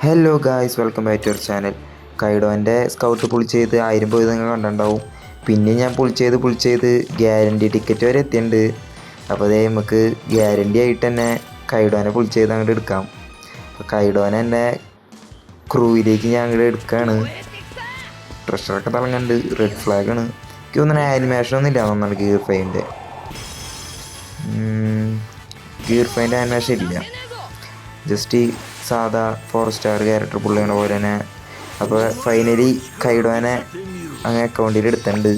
Hello guys, welcome back to our channel. കൈഡോൻ്റെ scout pull ചെയ്ത് 1000 പോയത് നിങ്ങൾ കണ്ടിട്ടുണ്ടാവും. പിന്നെ ഞാൻ പുൾ ചെയ്ത് ഗ്യാരണ്ടി ടിക്കറ്റ് വരെ എത്തിയിട്ടുണ്ട്. അപ്പോൾ അതേ നമുക്ക് ഗ്യാരണ്ടി ആയിട്ട് തന്നെ കൈഡോനെ പുൾ ചെയ്ത് അങ്ങോട്ട് എടുക്കാം. അപ്പോൾ കൈഡോനെ തന്നെ ക്രൂവിലേക്ക് ഞാൻ അങ്ങോട്ട് എടുക്കുകയാണ്. ട്രഷറൊക്കെ തിളങ്ങുന്നുണ്ട്, റെഡ് ഫ്ലാഗാണ്. എനിക്ക് തോന്നുന്നു ആനിമേഷനൊന്നും ഇല്ല എന്നാണ് ഗിയർ 5ൻ്റെ ആനിമേഷൻ ഇല്ല. ജസ്റ്റ് സാധാ 4 സ്റ്റാർ ക്യാരക്ടർ പുള്ളിയുടെ പോലെ തന്നെ. അപ്പോൾ ഫൈനലി കൈഡോനെ അങ്ങനെ അക്കൗണ്ടിൽ എടുത്തിട്ടുണ്ട്.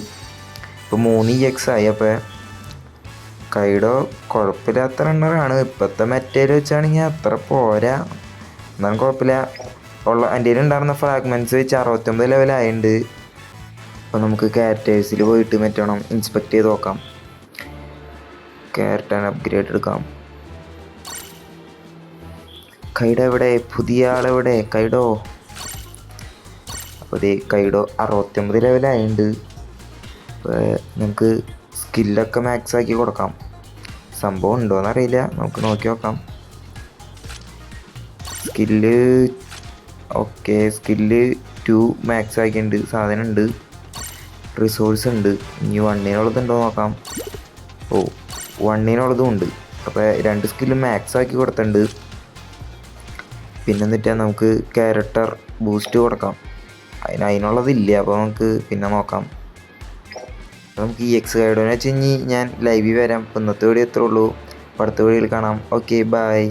ഇപ്പോൾ 3 EX ആയി. അപ്പോൾ കൈഡോ കുഴപ്പമില്ലാത്ത റണ്ണറാണ്. ഇപ്പോഴത്തെ മെറ്റേൽ വെച്ചാണെങ്കിൽ അത്ര പോരാ, എന്നാലും കുഴപ്പമില്ല. എൻ്റെ ഉണ്ടായിരുന്ന ഫ്രാഗ്മെൻറ്റ്സ് വെച്ച് 69 ലെവലായിട്ടുണ്ട്. അപ്പോൾ നമുക്ക് ക്യാരക്ടേഴ്സിൽ പോയിട്ട് വേണം ഇൻസ്പെക്ട് ചെയ്ത് നോക്കാം. ക്യാരക്ടർ അപ്ഗ്രേഡ് എടുക്കാം. കൈഡോ എവിടെ? പുതിയ ആളെവിടെ? കൈഡോ. അപ്പോൾ അതേ കൈഡോ 69 ലെവലായിട്ടുണ്ട്. അപ്പോൾ നമുക്ക് സ്കില്ലൊക്കെ മാക്സ് ആക്കി കൊടുക്കാം. സംഭവം ഉണ്ടോയെന്നറിയില്ല, നമുക്ക് നോക്കി നോക്കാം. സ്കില്ല് ഓക്കെ, സ്കില്ല് 2 മാക്സ് ആക്കിയിട്ടുണ്ട്. സാധനം ഉണ്ട്, റിസോഴ്സ് ഉണ്ട്. ഇനി 1-നുള്ളതുണ്ടോ നോക്കാം. ഓ, 1-നുള്ളതും ഉണ്ട്. അപ്പോൾ 2 സ്കില്ല് മാക്സ് ആക്കി കൊടുത്തിട്ടുണ്ട്. പിന്നെ എന്നിട്ട് നമുക്ക് ക്യാരക്ടർ ബൂസ്റ്റ് കൊടുക്കാം. അതിനുള്ളതില്ല, അപ്പോൾ നമുക്ക് പിന്നെ നോക്കാം. നമുക്ക് EX കൈഡോനെ വെച്ച് കഴിഞ്ഞ് ഞാൻ ലൈവിൽ വരാം. ഇന്നത്തെ വീഡിയോ എത്ര ഉള്ളൂ. അടുത്ത വീഡിയോയിൽ കാണാം. Okay, by.